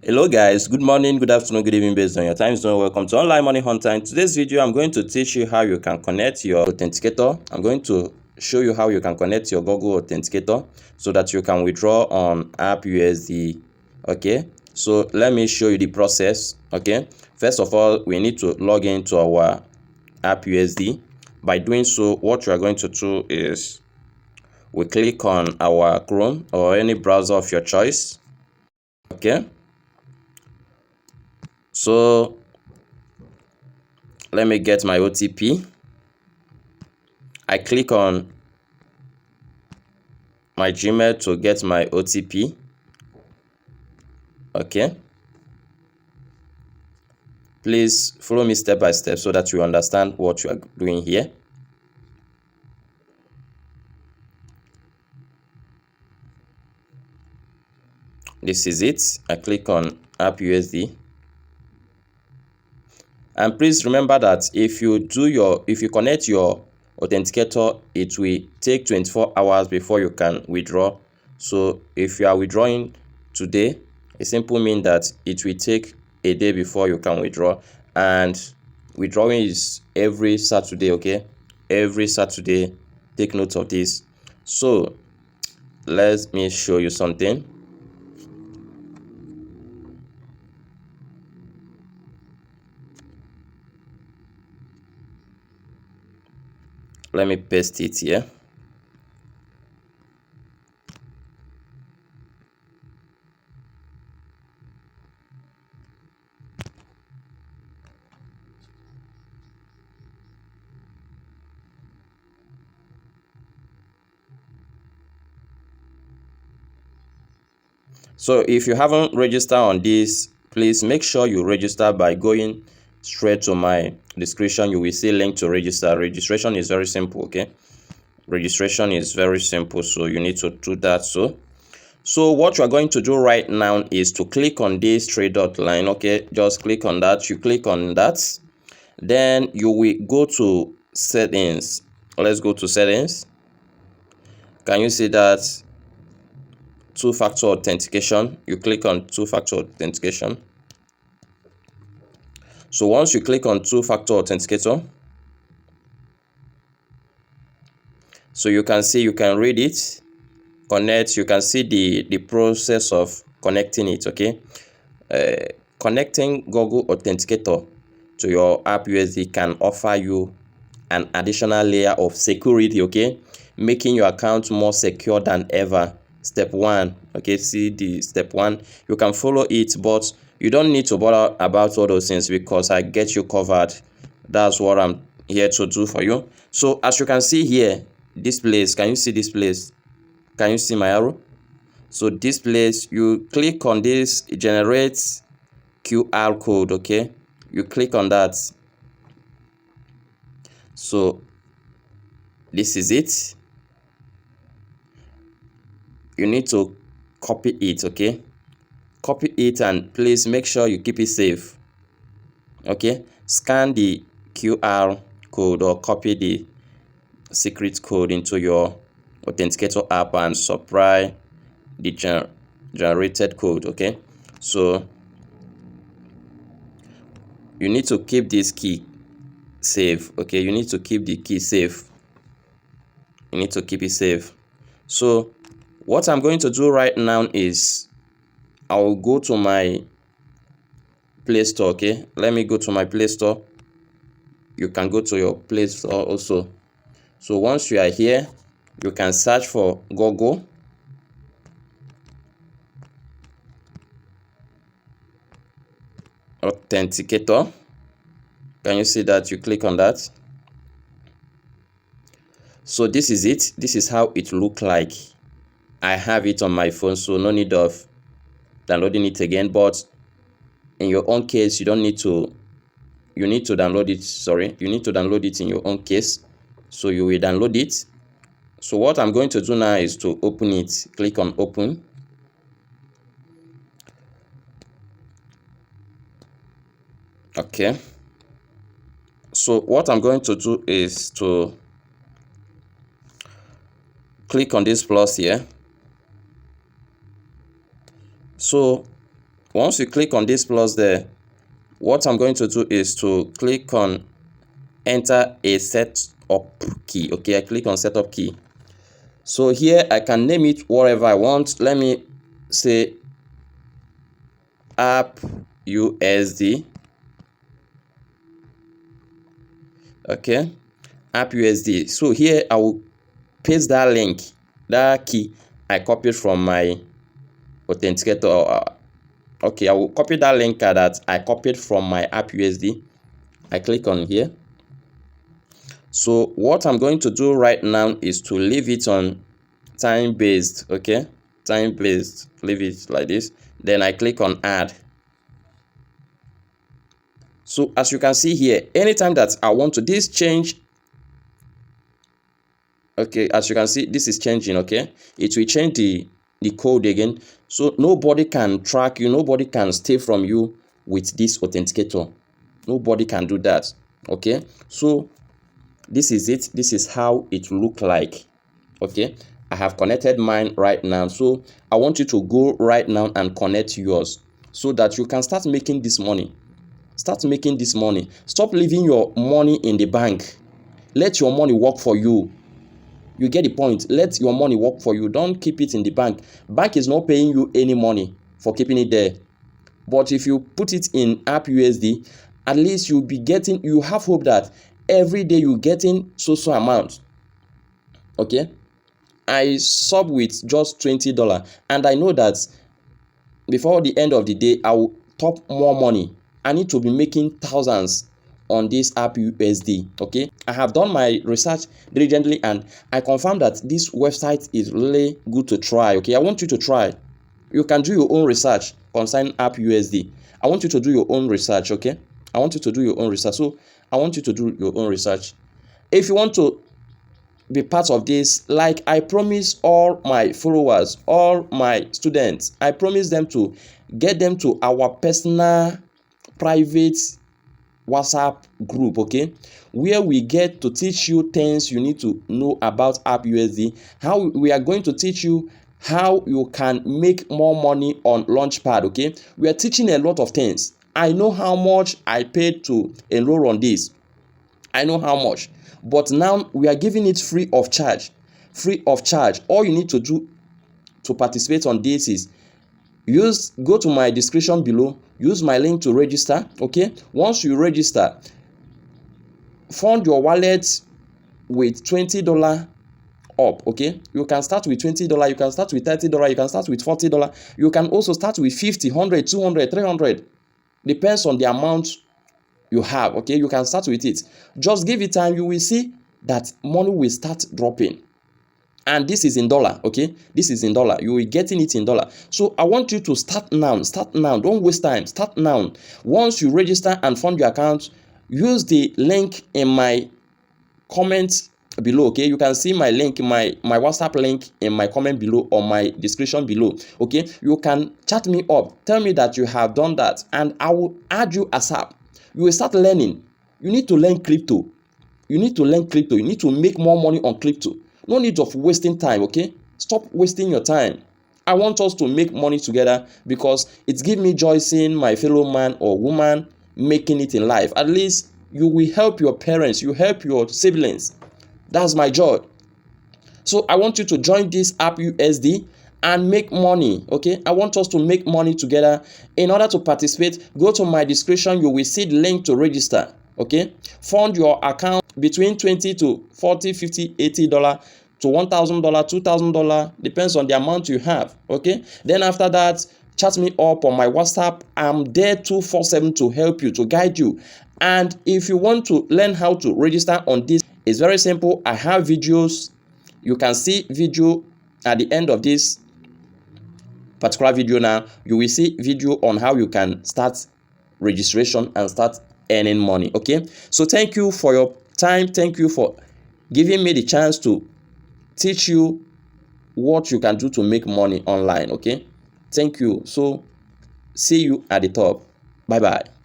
Hello guys, good morning, good afternoon, good evening based on your time zone. Welcome to Online Money Hunter. In today's video, I'm going to teach you how you can connect your authenticator. I'm going to show you how you can connect your Google Authenticator so that you can withdraw on AppUSD. Okay, so let me show you the process. Okay, first of all, we need to log into our AppUSD. By doing so, what you are going to do is we click on our Chrome or any browser of your choice. Okay, so let me get my OTP. I click on my Gmail to get my OTP. Okay. Please follow me step by step so that you understand what you are doing here. This is it. I click on AppUSD. And please remember that if you connect your authenticator, it will take 24 hours before you can withdraw. So if you are withdrawing today, it simply means that it will take a day before you can withdraw. And withdrawing is every Saturday. Okay, every Saturday. Take note of this. So let me show you something. Let me paste it here. So if you haven't registered on this, please make sure you register by going straight to my description. You will see link to register. Registration is very simple. Okay, registration is very simple, so you need to do that. So what you are going to do right now is to click on this three dot line. Okay, just click on that. You click on that, then you will go to settings. Let's go to settings. Can you see that two-factor authentication? You click on two-factor authentication. So once you click on two-factor authenticator, so you can see, you can read it, connect, you can see the process of connecting it. Okay, connecting Google Authenticator to your AppUSD can offer you an additional layer of security. Okay, making your account more secure than ever. Step one. Okay, see the step one, you can follow it, but you don't need to bother about all those things because I get you covered. That's what I'm here to do for you. So as you can see here, this place, can you see this place? Can you see my arrow? So this place, you click on this, it generates QR code. Okay, you click on that. So this is it. You need to copy it. Okay, copy it and please make sure you keep it safe. Okay, scan the QR code or copy the secret code into your authenticator app and supply the generated code. Okay, so you need to keep this key safe. Okay, you need to keep the key safe. You need to keep it safe. So what I'm going to do right now is I will go to my Play Store. Okay, let me go to my Play Store. You can go to your Play Store also. So once you are here, you can search for Google Authenticator. Can you see that? You click on that. So this is it. This is how it look like. I have it on my phone, so no need of downloading it again. But in your own case, you don't need to. You need to download it. Sorry, you need to download it in your own case. So you will download it. So what I'm going to do now is to open it. Click on open. Okay. So what I'm going to do is to click on this plus here. So Once you click on this plus there, what I'm going to do is to click on enter a setup key. Okay, I click on setup key. So here I can name it whatever I want. Let me say AppUSD. Okay, AppUSD. So here I will paste that link, that key I copied from my authenticator. Okay, I will copy that link that I copied from my AppUSD. I click on here. So what I'm going to do right now is to leave it on time based. Okay, time based, leave it like this. Then I click on add. So as you can see here, anytime that I want to this change, okay, as you can see, this is changing. Okay, it will change the code again, so nobody can track you, nobody can steal from you with this authenticator. Nobody can do that. Okay, so this is it. This is how it look like. Okay, I have connected mine right now, so I want you to go right now and connect yours so that you can start making this money. Start making this money. Stop leaving your money in the bank. Let your money work for you. You get the point. Let your money work for you. Don't keep it in the bank. Bank is not paying you any money for keeping it there. But if you put it in AppUSD, at least you'll be getting, you have hope that every day you're getting so amount. Okay, I sub with just $20, and I know that before the end of the day I will top more money. I need to be making thousands on this AppUSD. Okay, I have done my research diligently and I confirm that this website is really good to try. Okay, I want you to try. You can do your own research concerning AppUSD. I want you to do your own research. Okay, I want you to do your own research. So I want you to do your own research. If you want to be part of this, like I promise all my followers, all my students, I promise them to get them to our personal private WhatsApp group, okay, where we get to teach you things you need to know about AppUSD. How we are going to teach you how you can make more money on launchpad. Okay, we are teaching a lot of things. I know how much I paid to enroll on this. I know how much, but now we are giving it free of charge. Free of charge. All you need to do to participate on this is go to my description below, use my link to register. Okay, once you register, fund your wallet with $20 up. Okay, you can start with $20, you can start with $30, you can start with $40, you can also start with 50, 100, 200, 300, depends on the amount you have. Okay, you can start with it. Just give it time, you will see that money will start dropping. And this is in dollar. Okay, this is in dollar. You will getting it in dollar. So I want you to start now. Start now. Don't waste time. Start now. Once you register and fund your account, use the link in my comment below. Okay, you can see my link, my WhatsApp link in my comment below or my description below. Okay, you can chat me up, tell me that you have done that, and I will add you as app. You will start learning. You need to learn crypto. You need to learn crypto. You need to make more money on crypto. No need of wasting time. Okay, stop wasting your time. I want us to make money together because it gives me joy seeing my fellow man or woman making it in life. At least you will help your parents, you help your siblings. That's my joy. So I want you to join this AppUSD and make money. Okay, I want us to make money together. In order to participate, go to my description. You will see the link to register. Okay, fund your account between $20 to $40, $50, $80 to $1,000, $2,000, depends on the amount you have. Okay, then after that, chat me up on my WhatsApp. I'm there 247 to help you, to guide you. And if you want to learn how to register on this, it's very simple. I have videos. You can see video at the end of this particular video. Now you will see video on how you can start registration and start earning money. Okay, so thank you for your time. Thank you for giving me the chance to teach you what you can do to make money online. Okay, thank you. So see you at the top. Bye bye.